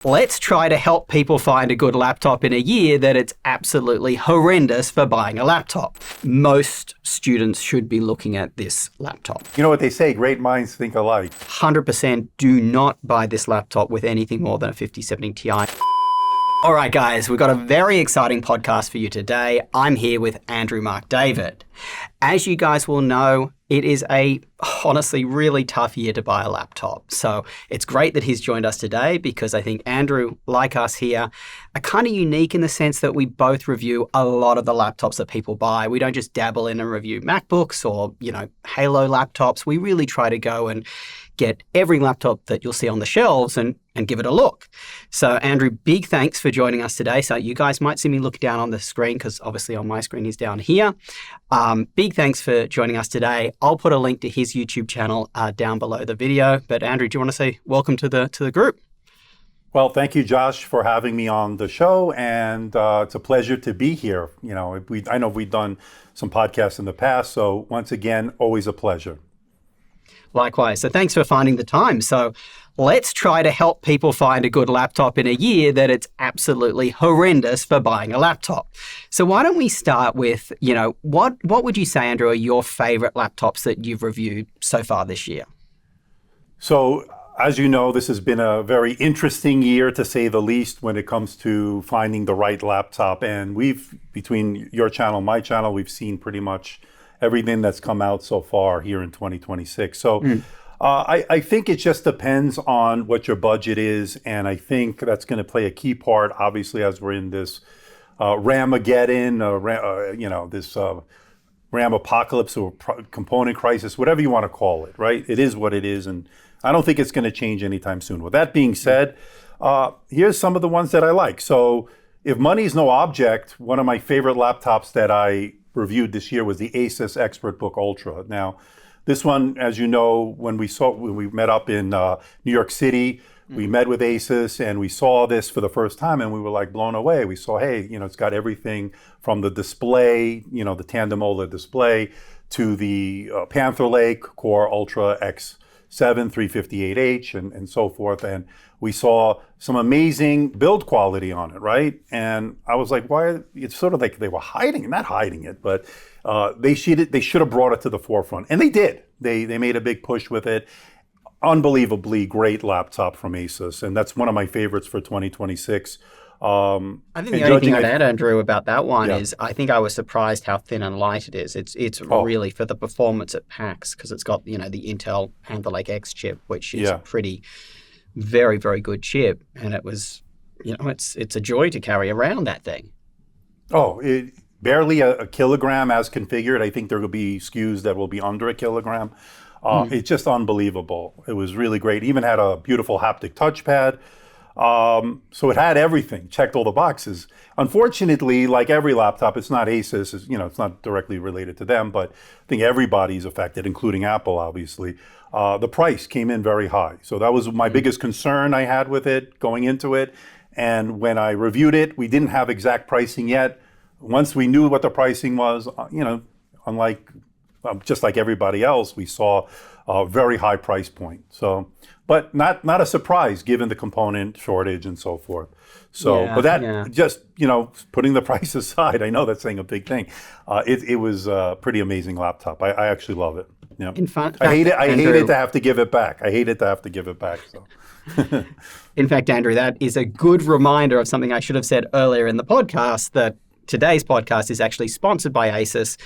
Let's try to help people find a good laptop in a year that it's absolutely horrendous for buying a laptop. Most students should be looking at this laptop. You know what they say, great minds think alike. 100% do not buy this laptop with anything more than a 5070 Ti. All right, guys, we've got a very exciting podcast for you today. I'm here with Andrew Mark David. As you guys will know, it is a honestly really tough year to buy a laptop. So it's great that he's joined us today because I think Andrew, like us here, are kind of unique in the sense that we both review a lot of the laptops that people buy. We don't just dabble in and review MacBooks or, Halo laptops. We really try to go and get every laptop that you'll see on the shelves and give it a look. So Andrew, big thanks for joining us today. So you guys might see me look down on the screen because obviously on my screen he's down here. Big thanks for joining us today. I'll put a link to his YouTube channel down below the video. But Andrew, do you want to say welcome to the group? Well, thank you, Josh, for having me on the show, and it's a pleasure to be here. I know we've done some podcasts in the past, so once again, always a pleasure. Likewise. So thanks for finding the time. So let's try to help people find a good laptop in a year that it's absolutely horrendous for buying a laptop. So why don't we start with, what would you say, Andrew, are your favorite laptops that you've reviewed so far this year? So as you know, this has been a very interesting year, to say the least, when it comes to finding the right laptop. And between your channel and my channel, we've seen pretty much everything that's come out so far here in 2026. So I think it just depends on what your budget is. And I think that's going to play a key part, obviously, as we're in this Ramageddon, this RAM apocalypse or component crisis, whatever you want to call it, right? It is what it is. And I don't think it's going to change anytime soon. With that being said, here's some of the ones that I like. So if money is no object, one of my favorite laptops that I reviewed this year was the Asus ExpertBook Ultra. Now, this one, as you know, when we met up in New York City, we met with Asus and we saw this for the first time and we were like blown away. We saw, hey, it's got everything from the display, the tandem OLED display, to the Panther Lake Core Ultra X7 358H and so forth. And we saw some amazing build quality on it, right? And I was like, why? It's sort of like they were not hiding it, but they should have brought it to the forefront. And they did. They made a big push with it. Unbelievably great laptop from Asus. And that's one of my favorites for 2026. I think the only thing I'd add, Andrew, about that one is I think I was surprised how thin and light it is. It's really, for the performance it packs, because it's got, the Intel Panther Lake X chip, which is pretty, very, very good chip. And it was, it's a joy to carry around that thing. It barely a kilogram as configured. I think there will be SKUs that will be under a kilogram. It's just unbelievable. It was really great. Even had a beautiful haptic touchpad. So it had everything, checked all the boxes. Unfortunately, like every laptop, it's not Asus, it's not directly related to them, but I think everybody's affected, including Apple, obviously. The price came in very high. So that was my biggest concern I had with it going into it. And when I reviewed it, we didn't have exact pricing yet. Once we knew what the pricing was, just like everybody else, we saw a very high price point. So, but not a surprise given the component shortage and so forth. So, just, putting the price aside, I know that's saying a big thing. It was a pretty amazing laptop. I actually love it. Yeah. In fact, I hate it to have to give it back. So. In fact, Andrew, that is a good reminder of something I should have said earlier in the podcast, that today's podcast is actually sponsored by Asus.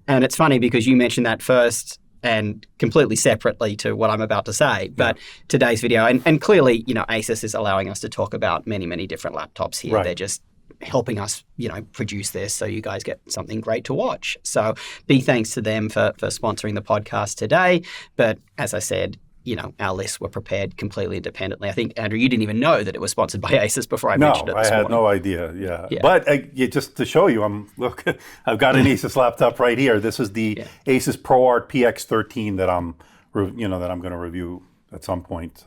And it's funny because you mentioned that first and completely separately to what I'm about to say. But today's video, and clearly, Asus is allowing us to talk about many, many different laptops here. Right. They're just helping us, produce this so you guys get something great to watch. So big thanks to them for sponsoring the podcast today. But as I said, our lists were prepared completely independently. I think, Andrew, you didn't even know that it was sponsored by Asus before I mentioned it this morning. No, I had no idea, yeah. But just to show you, I've got an Asus laptop right here. This is the Asus ProArt PX13 that I'm going to review at some point.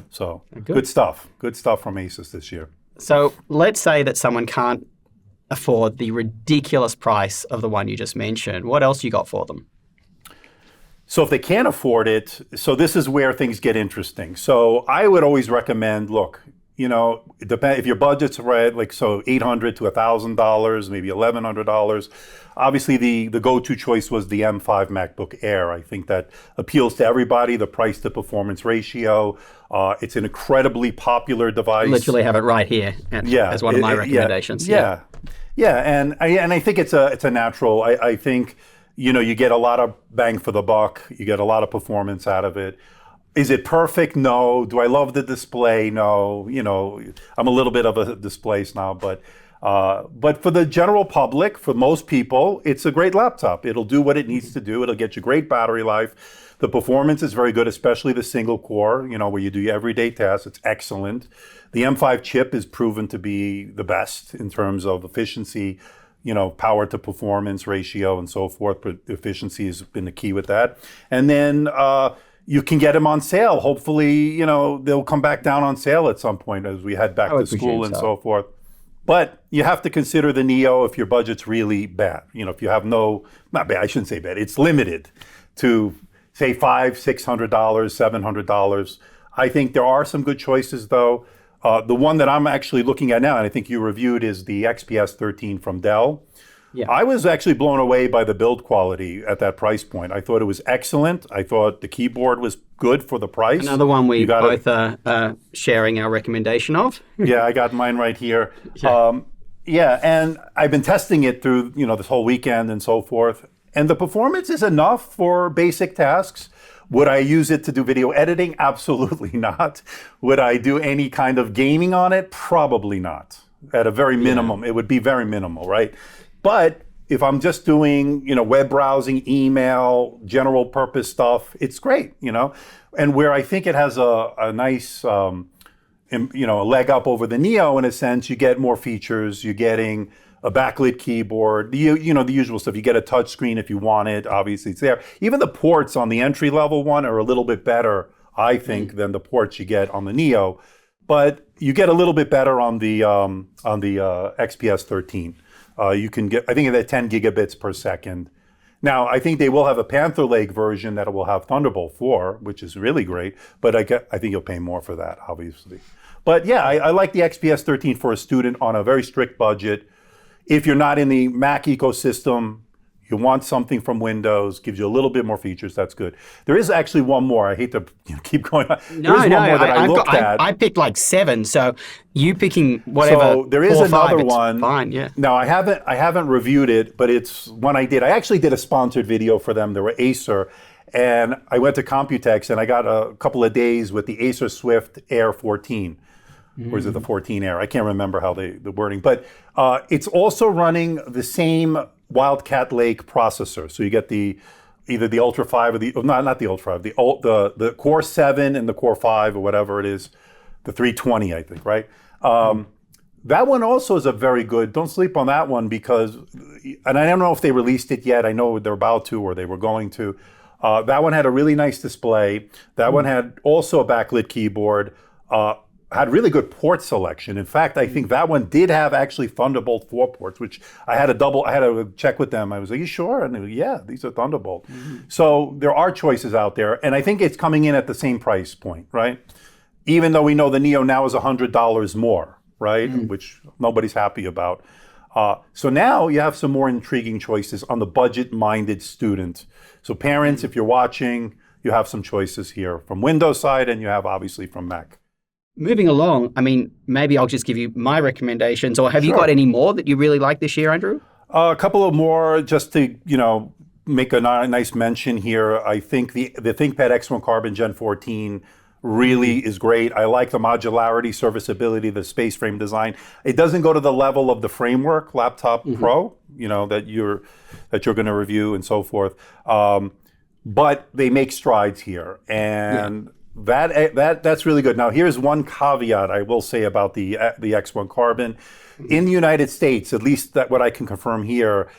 So good stuff from Asus this year. So let's say that someone can't afford the ridiculous price of the one you just mentioned. What else you got for them? So if they can't afford it, so this is where things get interesting. So I would always recommend, look, it depends if your budget's right, like so $800 to $1,000, maybe $1,100. Obviously, the go-to choice was the M5 MacBook Air. I think that appeals to everybody. The price to performance ratio. It's an incredibly popular device. Literally have it right here as one of my recommendations. Yeah, and I think it's a natural. I think you get a lot of bang for the buck. You get a lot of performance out of it. Is it perfect? No. Do I love the display? No. I'm a little bit of a display snob, but for the general public, for most people, it's a great laptop. It'll do what it needs to do. It'll get you great battery life. The performance is very good, especially the single core, where you do your everyday tasks. It's excellent. The M5 chip is proven to be the best in terms of efficiency, power to performance ratio and so forth. But efficiency has been the key with that. And then you can get them on sale. Hopefully, they'll come back down on sale at some point as we head back to school and so forth. But you have to consider the Neo if your budget's really bad. If you have not bad, I shouldn't say bad. It's limited to say $500, $600, $700. I think there are some good choices though. The one that I'm actually looking at now, and I think you reviewed, is the XPS 13 from Dell. Yeah. I was actually blown away by the build quality at that price point. I thought it was excellent. I thought the keyboard was good for the price. Another one we both are sharing our recommendation of. Yeah, I got mine right here. And I've been testing it through this whole weekend and so forth. And the performance is enough for basic tasks. Would I use it to do video editing? Absolutely not. Would I do any kind of gaming on it? Probably not. At a very minimum, it would be very minimal, right? But if I'm just doing, web browsing, email, general purpose stuff, it's great, And where I think it has a nice, a leg up over the Neo in a sense, you get more features. You're getting a backlit keyboard, the usual stuff. You get a touch screen if you want it. Obviously, it's there. Even the ports on the entry level one are a little bit better, I think, than the ports you get on the Neo. But you get a little bit better on the XPS 13. You can get, I think, at 10 gigabits per second. Now, I think they will have a Panther Lake version that will have Thunderbolt 4, which is really great. But I think you'll pay more for that, obviously. But yeah, I like the XPS 13 for a student on a very strict budget. If you're not in the Mac ecosystem, you want something from Windows, gives you a little bit more features, that's good. There is actually one more. I hate to keep going on. There's one more that I looked at. I picked like 7, so you picking whatever. So there is another 5, one. Fine, yeah. Now I haven't reviewed it, but it's one I did. I actually did a sponsored video for them. They were Acer, and I went to Computex and I got a couple of days with the Acer Swift Air 14. Or is it the 14 Air? I can't remember how the wording, but it's also running the same Wildcat Lake processor. So you get either the Ultra 5 or not the Ultra 5, the Core 7 and the Core 5 or whatever it is, the 320, I think, right? That one also is a very good, don't sleep on that one because, and I don't know if they released it yet. I know they're about to or they were going to. That one had a really nice display. That one had also a backlit keyboard. Had really good port selection. In fact, I think that one did have actually Thunderbolt 4 ports, which I had to check with them. I was like, you sure? And they were, yeah, these are Thunderbolt. So there are choices out there. And I think it's coming in at the same price point, right? Even though we know the Neo now is $100 more, right? Which nobody's happy about. So now you have some more intriguing choices on the budget-minded student. So parents, if you're watching, you have some choices here from Windows side and you have obviously from Mac. Moving along, I mean, maybe I'll just give you my recommendations, or have you got any more that you really like this year, Andrew? A couple of more just to, make a nice mention here. I think the ThinkPad X1 Carbon Gen 14 really is great. I like the modularity, serviceability, the space frame design. It doesn't go to the level of the Framework Laptop Pro, that you're going to review and so forth. But they make strides here, and that's really good. Now, here's one caveat I will say about the X1 Carbon. In the United States, at least what I can confirm here,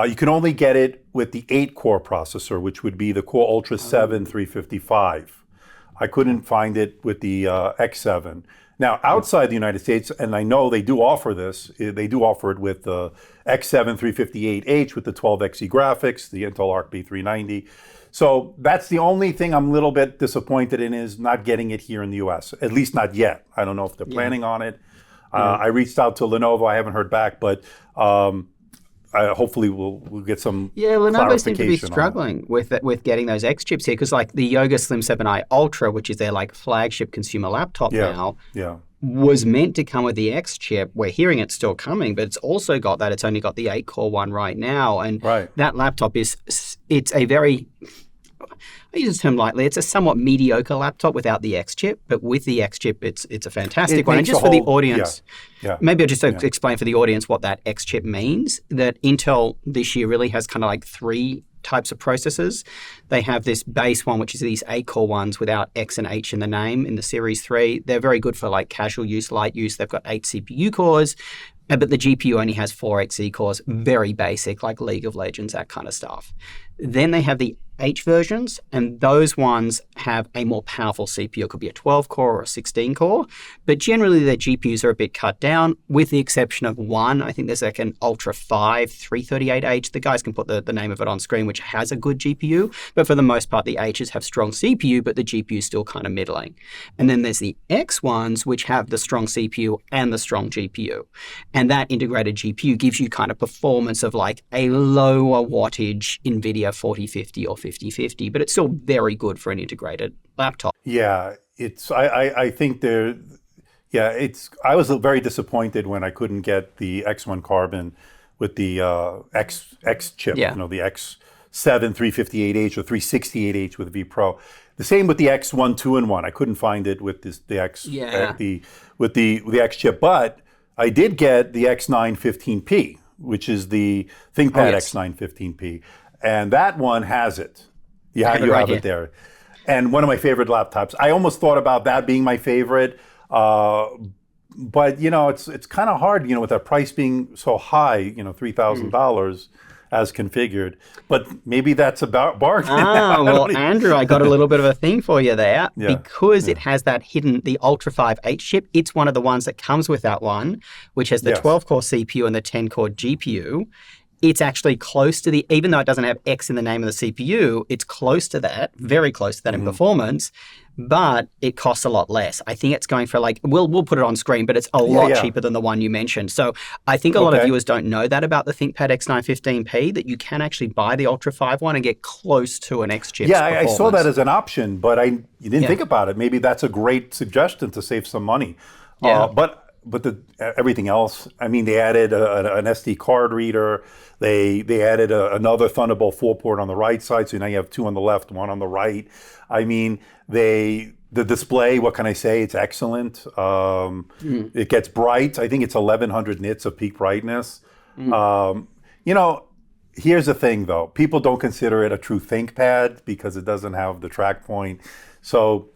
you can only get it with the 8-core processor, which would be the Core Ultra 7 355. I couldn't find it with the X7. Now, outside the United States, and I know they do offer this, they do offer it with the X7 358H with the 12xe graphics, the Intel Arc B390. So that's the only thing I'm a little bit disappointed in, is not getting it here in the US, at least not yet. I don't know if they're planning on it. I reached out to Lenovo. I haven't heard back, but hopefully we'll get some Lenovo seem to be clarification on struggling with getting those X chips here, because like the Yoga Slim 7i Ultra, which is their like flagship consumer laptop now, was meant to come with the X chip. We're hearing it's still coming, but it's also got that. It's only got the 8-core one right now, and that laptop it's a very, I use the term lightly, it's a somewhat mediocre laptop without the X chip, but with the X chip, it's a fantastic one. And just for the audience, maybe I'll just explain for the audience what that X chip means. That Intel this year really has kind of like 3 types of processors. They have this base one, which is these 8-core ones without X and H in the name in the Series 3. They're very good for like casual use, light use. They've got 8 CPU cores, but the GPU only has 4 Xe cores, very basic, like League of Legends, that kind of stuff. Then they have the H versions, and those ones have a more powerful CPU. It could be a 12-core or a 16-core, but generally their GPUs are a bit cut down, with the exception of one. I think there's like an Ultra 5 338H. The guys can put the name of it on screen, which has a good GPU, but for the most part, the H's have strong CPU, but the GPU is still kind of middling. And then there's the X ones, which have the strong CPU and the strong GPU. And that integrated GPU gives you kind of performance of like a lower wattage NVIDIA 4050 or 5050, but it's still very good for an integrated laptop. Yeah, I think I was very disappointed when I couldn't get the X1 Carbon with the X chip, the X7 358H or 368H with V Pro. The same with the X1 2-in-1. I couldn't find it with the X with the X chip, but I did get the X9 15P, which is the ThinkPad X9 15P, and that one has it. You have it there. And one of my favorite laptops. I almost thought about that being my favorite, but it's kind of hard, with that price being so high, $3,000 as configured. But maybe that's about bargain. Well, Andrew, I got a little bit of a thing for you there, because it has that hidden, the Ultra 5 H chip. It's one of the ones that comes with that one, which has the 12-core CPU and the 10-core GPU. It's actually close to even though it doesn't have X in the name of the CPU, it's close to that, very close to that in performance, but it costs a lot less. I think it's going for we'll put it on screen, but it's a lot cheaper than the one you mentioned. So I think a lot of viewers don't know that about the ThinkPad X9 15P, that you can actually buy the Ultra 5 one and get close to an X chip. Yeah, I saw that as an option, but you didn't think about it. Maybe that's a great suggestion to save some money. But everything else, I mean, they added an SD card reader. They added another Thunderbolt 4 port on the right side, so now you have 2 on the left, 1 on the right. I mean, the display, what can I say? It's excellent. It gets bright. I think it's 1100 nits of peak brightness. Here's the thing, though. People don't consider it a true ThinkPad because it doesn't have the track point. So,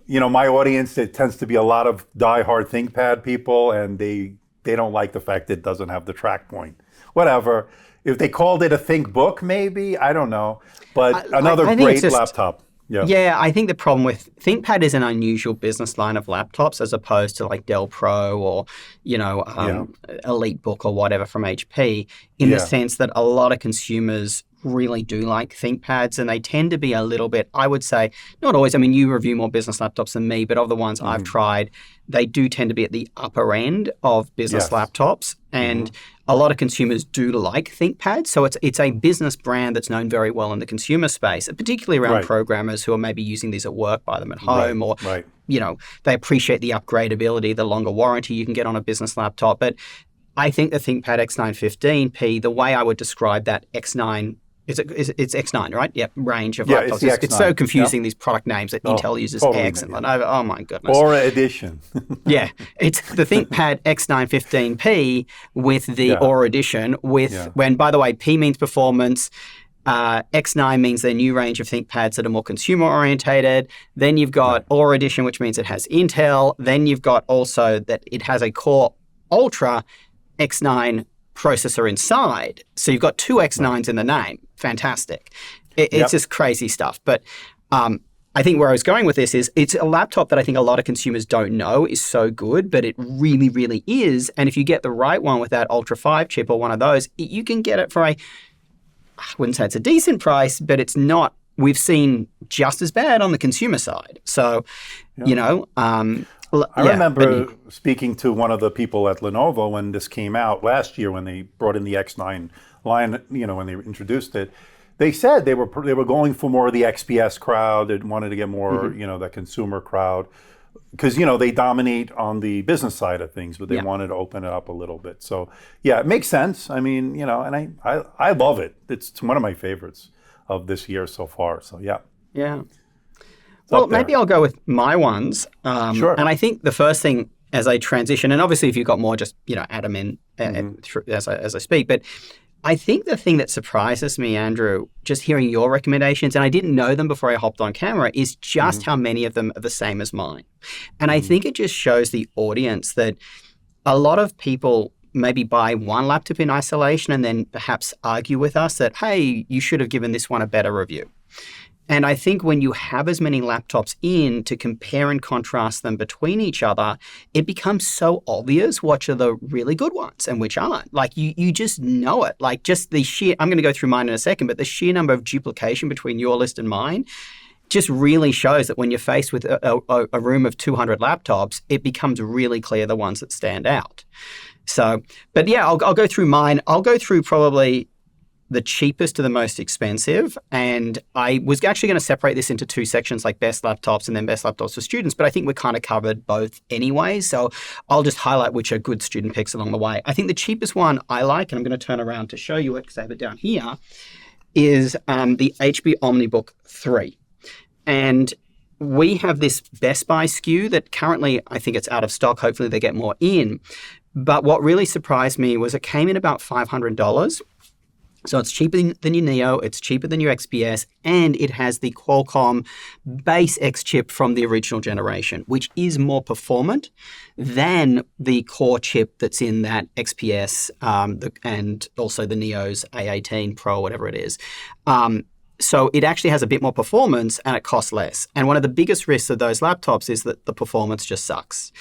my audience, it tends to be a lot of die-hard ThinkPad people, and they don't like the fact it doesn't have the track point. Whatever. If they called it a ThinkBook, maybe, I don't know. But another great laptop. Yeah, I think the problem with ThinkPad is an unusual business line of laptops as opposed to like Dell Pro or, EliteBook or whatever from HP, in the sense that a lot of consumers really do like ThinkPads, and they tend to be a little bit, I would say, not always. I mean, you review more business laptops than me, but of the ones I've tried, they do tend to be at the upper end of business laptops. And a lot of consumers do like ThinkPad. So it's a business brand that's known very well in the consumer space, particularly around programmers who are maybe using these at work, buy them at home, or, they appreciate the upgradability, the longer warranty you can get on a business laptop. But I think the ThinkPad X9 15P, the way I would describe that X9, it's X9, right? Yep, range of laptops. It's so confusing, these product names that Intel uses X and Lenovo. Oh my goodness. Aura Edition. It's the ThinkPad X9 15P with the Aura Edition when, by the way, P means performance. X9 means their new range of ThinkPads that are more consumer orientated. Then you've got Aura Edition, which means it has Intel. Then you've got also that it has a Core Ultra X9 processor inside. So you've got 2 X9s in the name. Fantastic. It's just crazy stuff. But I think where I was going with this is it's a laptop that I think a lot of consumers don't know is so good, but it really, really is. And if you get the right one with that Ultra 5 chip or one of those, you can get it for I wouldn't say it's a decent price, but it's not we've seen just as bad on the consumer side. So, you know, I remember speaking to one of the people at Lenovo when this came out last year, when they brought in the X9 line, you know, when they introduced it. They said they were going for more of the XPS crowd. They wanted to get more, you know, the consumer crowd, because, you know, they dominate on the business side of things, but they wanted to open it up a little bit. So yeah, it makes sense. I mean, you know, and I love it. It's one of my favorites of this year so far. So yeah. Yeah. Well, maybe I'll go with my ones. Sure. And I think the first thing as I transition, and obviously if you've got more, just, you know, add them in as I speak. But I think the thing that surprises me, Andrew, just hearing your recommendations, and I didn't know them before I hopped on camera, is just how many of them are the same as mine. And I think it just shows the audience that a lot of people maybe buy one laptop in isolation and then perhaps argue with us that, hey, you should have given this one a better review. And I think when you have as many laptops in to compare and contrast them between each other, it becomes so obvious which are the really good ones and which aren't. Like you just know it. Like just the sheer, I'm going to go through mine in a second, but the sheer number of duplication between your list and mine just really shows that when you're faced with a room of 200 laptops, it becomes really clear the ones that stand out. So, but yeah, I'll go through mine. I'll go through probably the cheapest to the most expensive. And I was actually going to separate this into two sections, like best laptops and then best laptops for students. But I think we kind of covered both anyway. So I'll just highlight which are good student picks along the way. I think the cheapest one I like, and I'm going to turn around to show you it because I have it down here, is the HP OmniBook 3. And we have this Best Buy SKU that currently I think it's out of stock. Hopefully they get more in. But what really surprised me was it came in about $500. So it's cheaper than your Neo, it's cheaper than your XPS, and it has the Qualcomm base X chip from the original generation, which is more performant than the core chip that's in that XPS and also the Neo's A18 Pro, whatever it is. So it actually has a bit more performance and it costs less. And one of the biggest risks of those laptops is that the performance just sucks.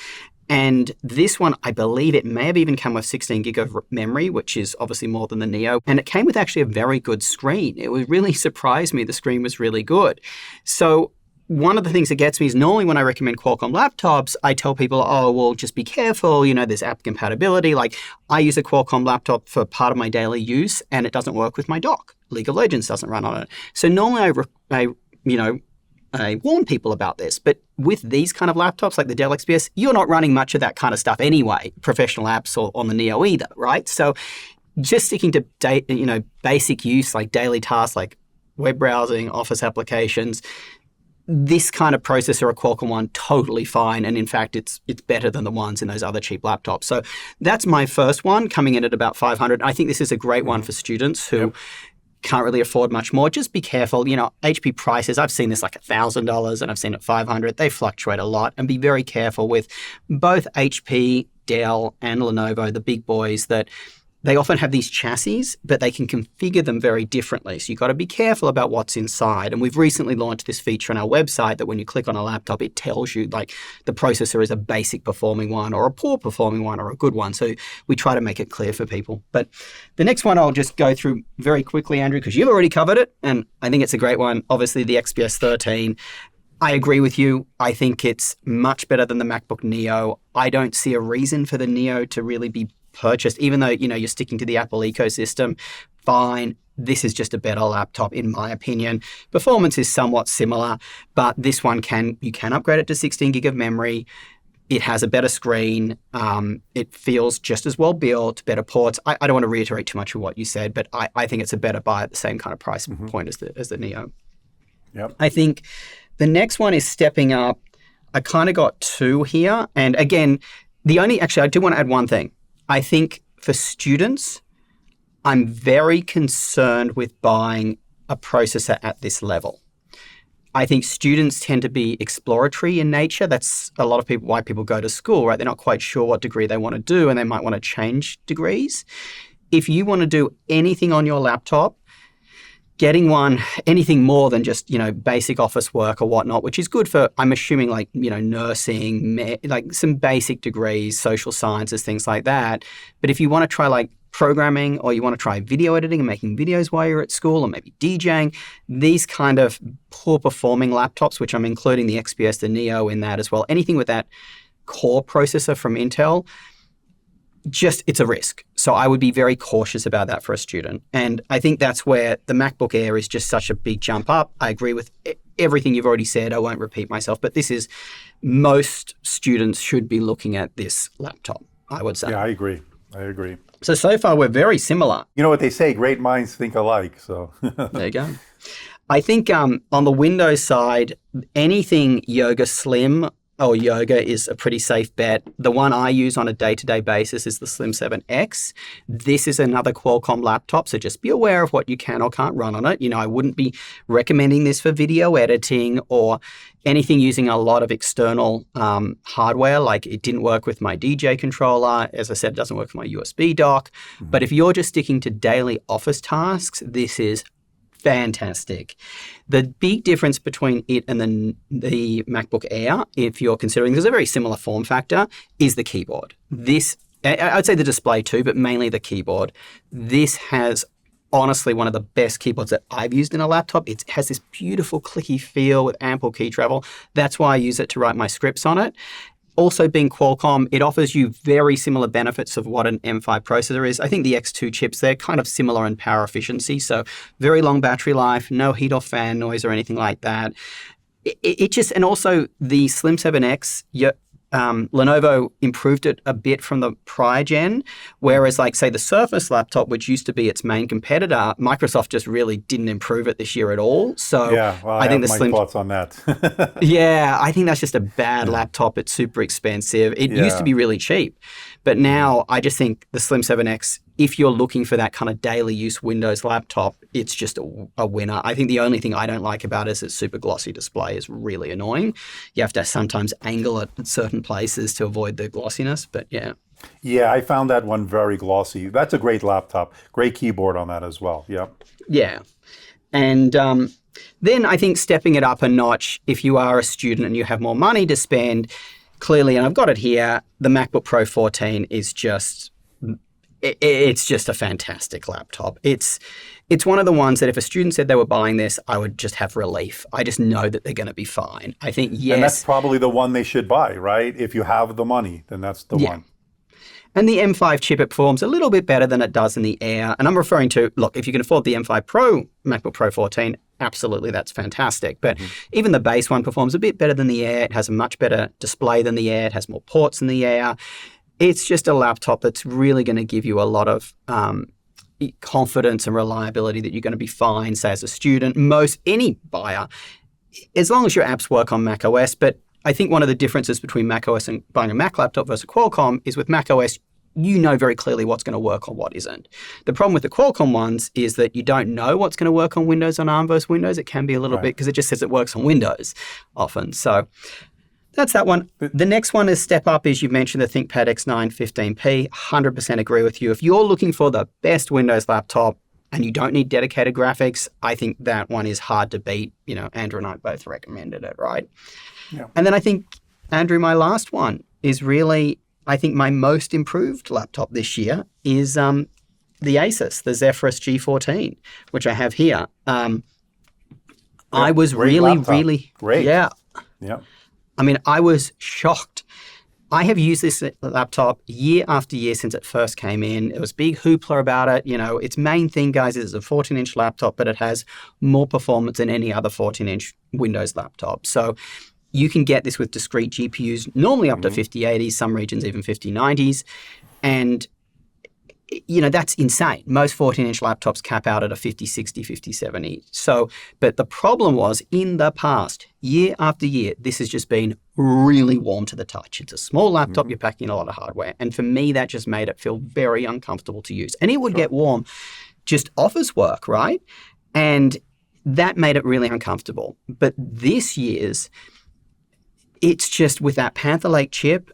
And this one, I believe it may have even come with 16 gig of memory, which is obviously more than the Neo. And it came with actually a very good screen. It would really surprise me. The screen was really good. So one of the things that gets me is normally when I recommend Qualcomm laptops, I tell people, oh, well, just be careful. You know, there's app compatibility. Like I use a Qualcomm laptop for part of my daily use and it doesn't work with my dock. League of Legends doesn't run on it. So normally I warn people about this, but with these kind of laptops like the Dell XPS, you're not running much of that kind of stuff anyway, professional apps or on the Neo either, right? So just sticking to basic use like daily tasks like web browsing, office applications, this kind of processor, a Qualcomm one, totally fine. And in fact, it's better than the ones in those other cheap laptops. So that's my first one, coming in at about $500. I think this is a great one for students who can't really afford much more. Just be careful. You know, HP prices, I've seen this like $1,000 and I've seen it $500. They fluctuate a lot, and be very careful with both HP, Dell and Lenovo, the big boys, that they often have these chassis, but they can configure them very differently. So you've got to be careful about what's inside. And we've recently launched this feature on our website that when you click on a laptop, it tells you like the processor is a basic performing one or a poor performing one or a good one. So we try to make it clear for people. But the next one I'll just go through very quickly, Andrew, because you've already covered it. And I think it's a great one. Obviously, the XPS 13. I agree with you. I think it's much better than the MacBook Neo. I don't see a reason for the Neo to really be purchased, even though, you know, you're sticking to the Apple ecosystem. Fine. This is just a better laptop, in my opinion. Performance is somewhat similar, but this one you can upgrade it to 16 gig of memory. It has a better screen. It feels just as well built, better ports. I don't want to reiterate too much of what you said, but I think it's a better buy at the same kind of price point as the Neo. Yep. I think the next one is stepping up. I kind of got two here. And again, I do want to add one thing. I think for students, I'm very concerned with buying a processor at this level. I think students tend to be exploratory in nature. That's a lot of why people go to school, right? They're not quite sure what degree they want to do and they might want to change degrees. If you want to do anything on your laptop, getting one, anything more than just, basic office work or whatnot, which is good for, I'm assuming, like, nursing, like some basic degrees, social sciences, things like that. But if you want to try like programming, or you want to try video editing and making videos while you're at school, or maybe DJing, these kind of poor performing laptops, which I'm including the XPS, the Neo in that as well, anything with that core processor from Intel, it's a risk. So I would be very cautious about that for a student. And I think that's where the MacBook Air is just such a big jump up. I agree with everything you've already said. I won't repeat myself, but most students should be looking at this laptop, I would say. Yeah, I agree. So far we're very similar. You know what they say, great minds think alike. So there you go. I think on the Windows side, anything Yoga Slim or Yoga is a pretty safe bet. The one I use on a day-to-day basis is the Slim 7X. This is another Qualcomm laptop, so just be aware of what you can or can't run on it. I wouldn't be recommending this for video editing or anything using a lot of external hardware. Like, it didn't work with my DJ controller. As I said, it doesn't work with my USB dock. Mm-hmm. But if you're just sticking to daily office tasks, this is fantastic. The big difference between it and the MacBook Air, if you're considering there's a very similar form factor, is the keyboard. I'd say the display too, but mainly the keyboard. This has honestly one of the best keyboards that I've used in a laptop. It has this beautiful clicky feel with ample key travel. That's why I use it to write my scripts on it. Also, being Qualcomm, it offers you very similar benefits of what an M5 processor is. I think the X2 chips, they're kind of similar in power efficiency. So very long battery life, no heat or fan noise or anything like that. And also the Slim 7X, Lenovo improved it a bit from the prior gen, whereas like, say, the Surface laptop, which used to be its main competitor, Microsoft just really didn't improve it this year at all. So yeah, well, I think the Slim thoughts on that. Yeah, I think that's just a bad laptop. It's super expensive. It used to be really cheap, but now I just think the Slim 7X, if you're looking for that kind of daily use Windows laptop, it's just a winner. I think the only thing I don't like about it is its super glossy display is really annoying. You have to sometimes angle it at certain places to avoid the glossiness, but yeah. Yeah, I found that one very glossy. That's a great laptop. Great keyboard on that as well. Yeah. Yeah. And then I think stepping it up a notch, if you are a student and you have more money to spend, clearly, and I've got it here, the MacBook Pro 14 is just... It's just a fantastic laptop. It's one of the ones that if a student said they were buying this, I would just have relief. I just know that they're going to be fine. I think, yes. And that's probably the one they should buy, right? If you have the money, then that's the one. And the M5 chip, it performs a little bit better than it does in the Air. And I'm referring to, look, if you can afford the M5 Pro, MacBook Pro 14, absolutely, that's fantastic. But even the base one performs a bit better than the Air. It has a much better display than the Air. It has more ports than the Air. It's just a laptop that's really going to give you a lot of confidence and reliability that you're going to be fine, say, as a student. Any buyer, as long as your apps work on macOS. But I think one of the differences between macOS and buying a Mac laptop versus Qualcomm is with macOS, you know very clearly what's going to work or what isn't. The problem with the Qualcomm ones is that you don't know what's going to work on Windows on ARM versus Windows. It can be a little bit because it just says it works on Windows often. So that's that one. The next one is step up, as you mentioned, the ThinkPad X9 15P. 100% agree with you. If you're looking for the best Windows laptop and you don't need dedicated graphics, I think that one is hard to beat. Andrew and I both recommended it, right? Yeah. And then I think, Andrew, my last one is really, I think my most improved laptop this year is the Asus, the Zephyrus G14, which I have here. I was really great. Yeah. Yeah. I mean, I was shocked. I have used this laptop year after year since it first came in. It was big hoopla about it. Its main thing, guys, is it's a 14-inch laptop, but it has more performance than any other 14-inch Windows laptop. So you can get this with discrete GPUs, normally up to 5080s, some regions even 5090s. And that's insane. Most 14-inch laptops cap out at a 5060, 5070. So, but the problem was, in the past, year after year, this has just been really warm to the touch. It's a small laptop, you're packing in a lot of hardware. And for me, that just made it feel very uncomfortable to use. And it would get warm just office work, right? And that made it really uncomfortable. But this year's, it's just with that Panther Lake chip,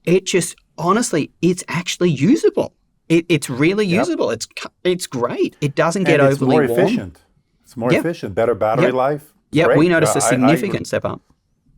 it just, honestly, it's actually usable. It's really usable. It's great. It doesn't get overly warm. It's more efficient. It's more efficient. Better battery life. Yeah, great. we noticed a I significant step up.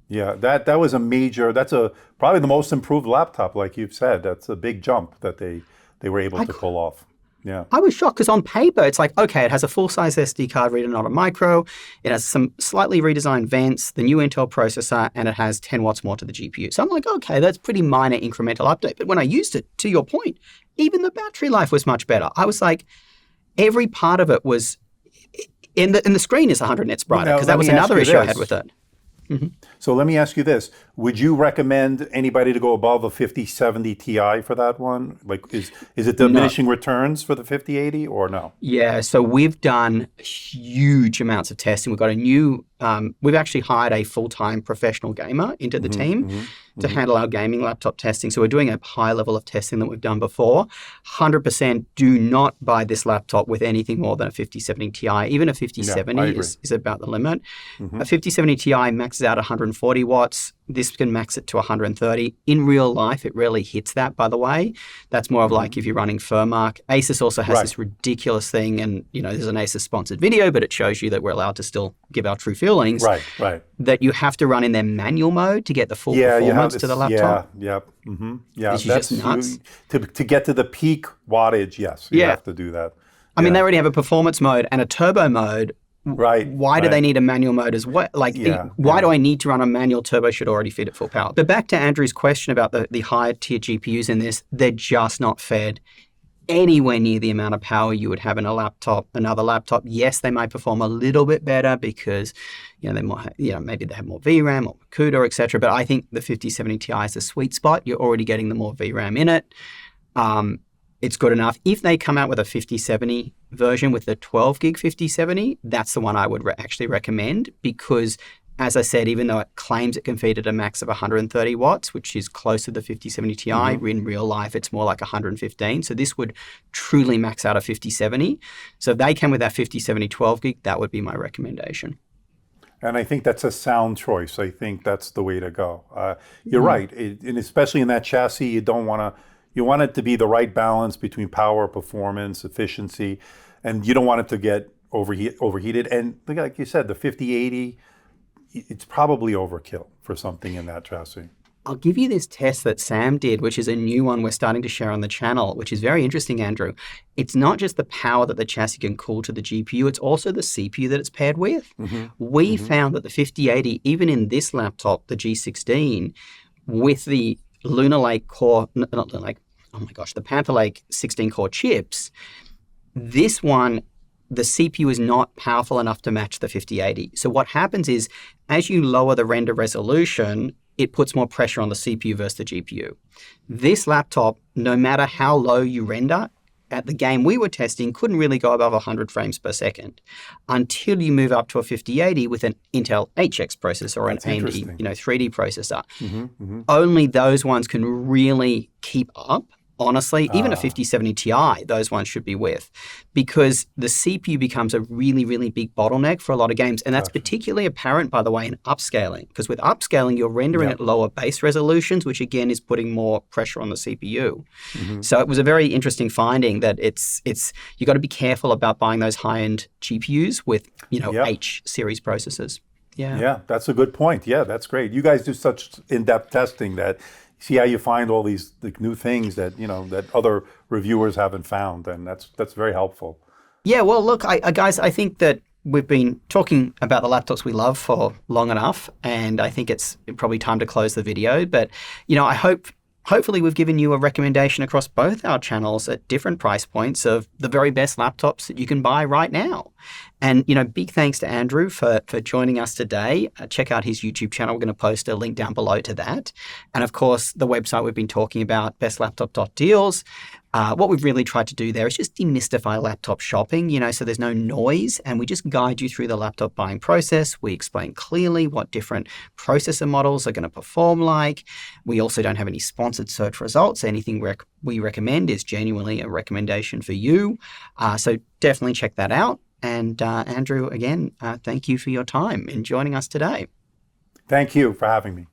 Yeah, that was a major. That's probably the most improved laptop, like you've said. That's a big jump that they were able to pull off. Yeah. I was shocked because on paper, it's like, okay, it has a full-size SD card reader, not a micro. It has some slightly redesigned vents, the new Intel processor, and it has 10 watts more to the GPU. So I'm like, okay, that's pretty minor incremental update. But when I used it, to your point, even the battery life was much better. I was like, every part of it was, and the screen is 100 nits brighter, because that was another issue I had with it. Mm-hmm. So let me ask you this. Would you recommend anybody to go above a 5070 Ti for that one? Like, is it diminishing returns for the 5080 or no? Yeah, so we've done huge amounts of testing. We've got a new, we've actually hired a full-time professional gamer into the team to handle our gaming laptop testing. So we're doing a high level of testing that we've done before. 100% do not buy this laptop with anything more than a 5070 Ti. Even a 5070 is about the limit. A 5070 Ti maxes out 140 watts. This can max it to 130. In real life, it rarely hits that, by the way. That's more of like if you're running Furmark. Asus also has this ridiculous thing, and there's an Asus-sponsored video, but it shows you that we're allowed to still give our true feelings. Right. That you have to run in their manual mode to get the full performance to the laptop. Yeah. This is just nuts. To get to the peak wattage, yes, you have to do that. I mean, they already have a performance mode and a turbo mode. Why do they need a manual mode as well? Like, why do I need to run a manual? Turbo should already feed at full power. But back to Andrew's question about the higher tier GPUs in this, they're just not fed anywhere near the amount of power you would have in another laptop. Yes, they might perform a little bit better because they might, maybe they have more VRAM or CUDA, etc. But I think the 5070 Ti is a sweet spot. You're already getting the more VRAM in it. It's good enough. If they come out with a 5070 version with the 12 gig 5070, that's the one I would actually recommend because, as I said, even though it claims it can feed at a max of 130 watts, which is close to the 5070 Ti, in real life, it's more like 115. So this would truly max out a 5070. So if they came with that 5070 12 gig, that would be my recommendation. And I think that's a sound choice. I think that's the way to go. You're right. And especially in that chassis, you want it to be the right balance between power, performance, efficiency, and you don't want it to get overheated. And like you said, the 5080, it's probably overkill for something in that chassis. I'll give you this test that Sam did, which is a new one we're starting to share on the channel, which is very interesting, Andrew. It's not just the power that the chassis can cool to the GPU, it's also the CPU that it's paired with. We found that the 5080, even in this laptop, the G16, with the Lunar Lake core, not Lunar Lake, the Panther Lake 16-core chips, this one, the CPU is not powerful enough to match the 5080. So what happens is, as you lower the render resolution, it puts more pressure on the CPU versus the GPU. This laptop, no matter how low you render, at the game we were testing, couldn't really go above 100 frames per second until you move up to a 5080 with an Intel HX processor or an AMD 3D processor. Only those ones can really keep up. Honestly, even a 5070 Ti, those ones should be with, because the CPU becomes a really, really big bottleneck for a lot of games. And that's particularly apparent, by the way, in upscaling, because with upscaling, you're rendering at lower base resolutions, which again is putting more pressure on the CPU. So it was a very interesting finding that it's you got to be careful about buying those high-end GPUs with, H series processors. Yeah, that's a good point. Yeah, that's great. You guys do such in-depth testing that see how you find all these new things that that other reviewers haven't found, and that's very helpful. Yeah, well, look, guys, I think that we've been talking about the laptops we love for long enough, and I think it's probably time to close the video. But I hopefully we've given you a recommendation across both our channels at different price points of the very best laptops that you can buy right now. And, big thanks to Andrew for joining us today. Check out his YouTube channel. We're going to post a link down below to that. And of course, the website we've been talking about, bestlaptop.deals. What we've really tried to do there is just demystify laptop shopping, so there's no noise, and we just guide you through the laptop buying process. We explain clearly what different processor models are going to perform like. We also don't have any sponsored search results. Anything we recommend is genuinely a recommendation for you. So definitely check that out. And Andrew, again, thank you for your time in joining us today. Thank you for having me.